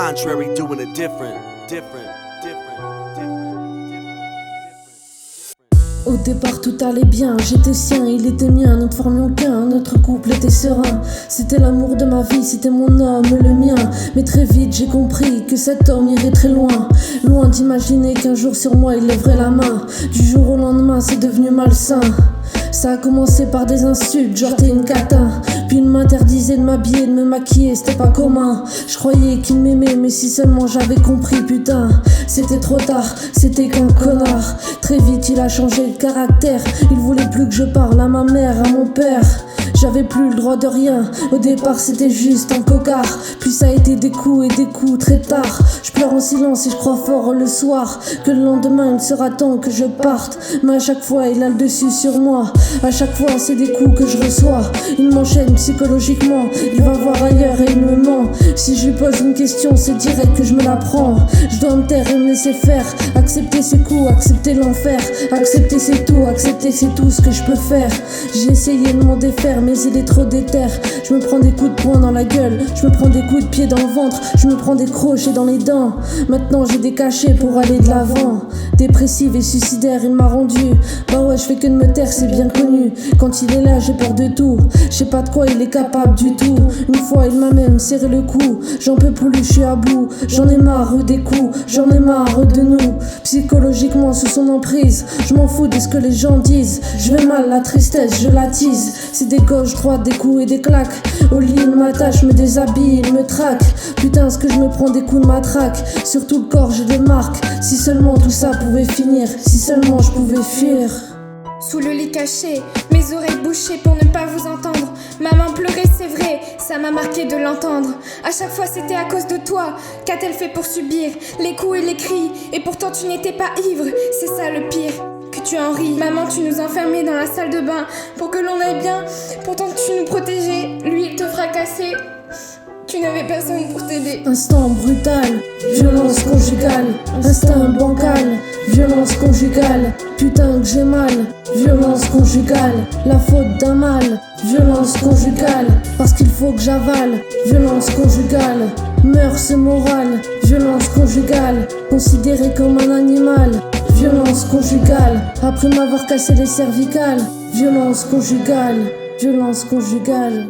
contrary, doing it different. Au départ tout allait bien, j'étais sien, il était mien, nous ne formions qu'un, notre couple était serein. C'était l'amour de ma vie, c'était mon homme, le mien. Mais très vite j'ai compris que cet homme irait très loin. Loin d'imaginer qu'un jour sur moi il lèverait la main. Du jour au lendemain c'est devenu malsain. Ça a commencé par des insultes, genre t'es une catin. Puis il m'interdisait de m'habiller, de me maquiller, c'était pas commun. Je croyais qu'il m'aimait, mais si seulement j'avais compris, putain. C'était trop tard, c'était qu'un connard. Très vite il a changé de caractère. Il voulait plus que je parle à ma mère, à mon père. J'avais plus le droit de rien, au départ c'était juste un cocard. Puis ça a été des coups et des coups très tard. Je pleure en silence et je crois fort le soir que le lendemain il sera temps que je parte. Mais à chaque fois il a le dessus sur moi. À chaque fois c'est des coups que je reçois. Il m'enchaîne psychologiquement, il va voir ailleurs et il me ment. Si je lui pose une question c'est direct que je me la prends. Je dois me taire et me laisser faire. Accepter ses coups, accepter l'enfer. Accepter c'est tout ce que je peux faire. J'ai essayé de m'en défaire mais il est trop déter. Je me prends des coups de poing dans la gueule, je me prends des coups de pied dans le ventre, je me prends des crochets dans les dents. Maintenant j'ai des cachets pour aller de l'avant. Dépressive et suicidaire il m'a rendu. Bah ouais je fais que de me taire c'est bien connu. Quand il est là j'ai peur de tout. Je sais pas de quoi il est capable du tout. Une fois il m'a même serré le cou. J'en peux plus, je suis à bout. J'en ai marre des coups, j'en ai marre de nous. Psychologiquement sous son emprise. Je m'en fous de ce que les gens disent. Je vais mal, la tristesse je l'attise. C'est des gauches droites, des coups et des claques. Au lit il m'attache, me déshabille, il me traque. Putain ce que je me prends des coups de matraque. Sur tout le corps j'ai des marques. Si seulement tout ça pouvait finir. Si seulement je pouvais fuir. Sous le lit caché, mes oreilles bouchées pour ne pas vous entendre. Maman pleurait, c'est vrai, ça m'a marqué de l'entendre. À chaque fois c'était à cause de toi. Qu'a-t-elle fait pour subir les coups et les cris? Et pourtant tu n'étais pas ivre, c'est ça le pire. Que tu en ris. Maman, tu nous enfermais dans la salle de bain pour que l'on aille bien. Pourtant tu nous protégeais, lui il te fracassait. Tu n'avais personne pour t'aider. Instant brutal, violence conjugale. Instinct bancal, violence conjugale. Putain que j'ai mal, violence conjugale. La faute d'un mal, violence conjugale. Parce qu'il faut que j'avale, violence conjugale. Mœurs morale, violence conjugale. Considéré comme un animal, violence conjugale. Après m'avoir cassé les cervicales, violence conjugale. Violence conjugale.